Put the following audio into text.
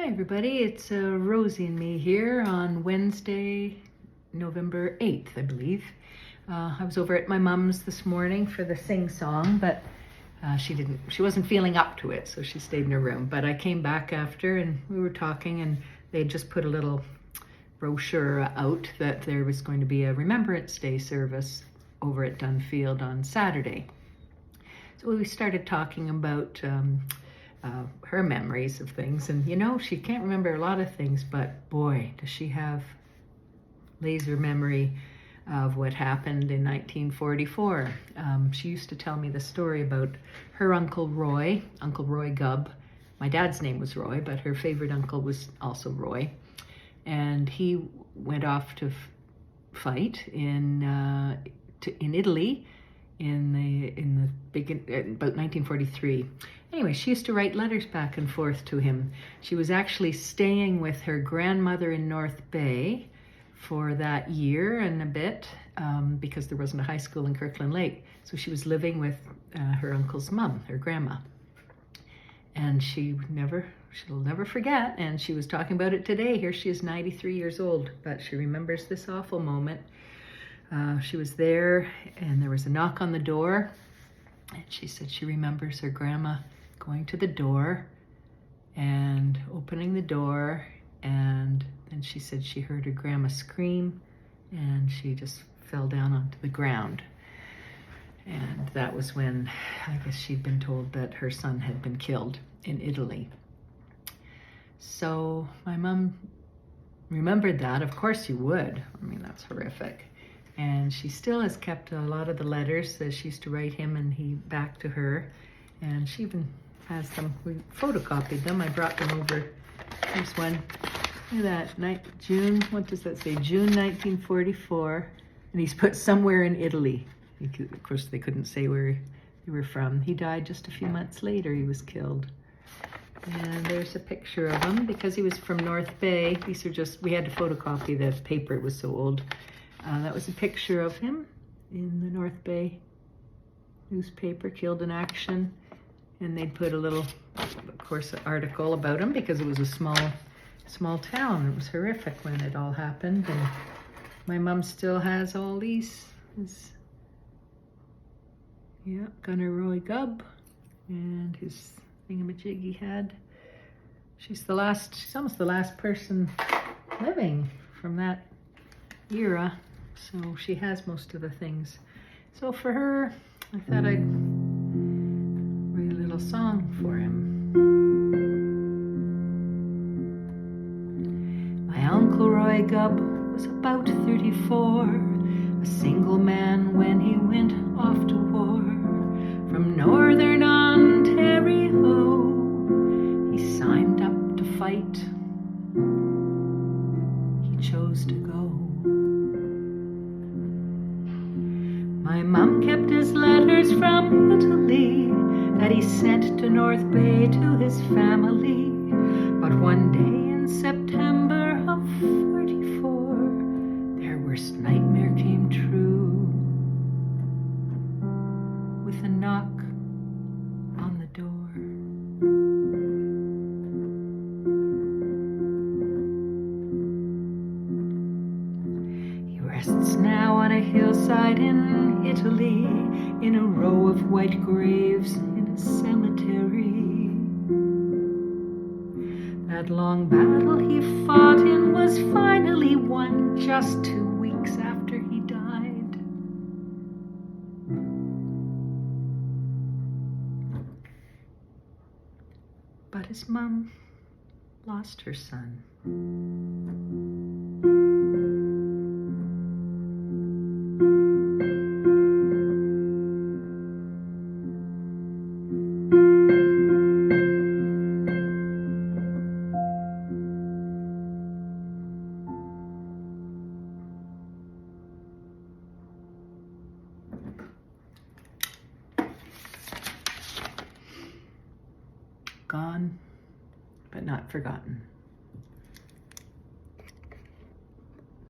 Hi everybody, it's Rosie and me here on Wednesday, November 8th, I believe. I was over at my mom's this morning for the sing-song, but she wasn't feeling up to it, so she stayed in her room. But I came back after and we were talking, and they just put a little brochure out that there was going to be a Remembrance Day service over at Dunfield on Saturday. So we started talking about her memories of things, and you know, she can't remember a lot of things, but boy, does she have laser memory of what happened in 1944. She used to tell me the story about her Uncle Roy Gubb. My dad's name was Roy, but her favorite uncle was also Roy, and he went off to fight in Italy about 1943. Anyway, she used to write letters back and forth to him. She was actually staying with her grandmother in North Bay for that year and a bit because there wasn't a high school in Kirkland Lake. So she was living with her uncle's mom, her grandma. And she'll never forget, and she was talking about it today. Here she is, 93 years old, but she remembers this awful moment. She was there and there was a knock on the door, and she said she remembers her grandma going to the door and opening the door, and then she said she heard her grandma scream and she just fell down onto the ground. And that was when I guess she'd been told that her son had been killed in Italy. So my mom remembered that. Of course you would. I mean, that's horrific. And she still has kept a lot of the letters that she used to write him and he back to her. And she even has them. We photocopied them. I brought them over. Here's one. Look at that. June, what does that say? June 1944. And he's put somewhere in Italy. Of course, they couldn't say where they were from. He died just a few months later. He was killed. And there's a picture of him because he was from North Bay. These are just, we had to photocopy the paper. It was so old. That was a picture of him in the North Bay newspaper, killed in action. And they put a little, of course, article about him because it was a small town. It was horrific when it all happened. And my mom still has all these. Gunner Roy Gubb and his thingamajig he had. She's almost the last person living from that era. So she has most of the things. So for her, I thought I'd write a little song for him. My Uncle Roy Gubb was about 34, a single man when he went off to war. From Northern Ontario, he signed up to fight. He chose to go. My mom kept his letters from Italy that he sent to North Bay to his family. But one day in September of 44, their worst nightmare came true with a knock on the door. He rests now on a hillside in Italy, in a row of white graves in a cemetery. That long battle he fought in was finally won just 2 weeks after he died. But his mom lost her son. Gone, but not forgotten.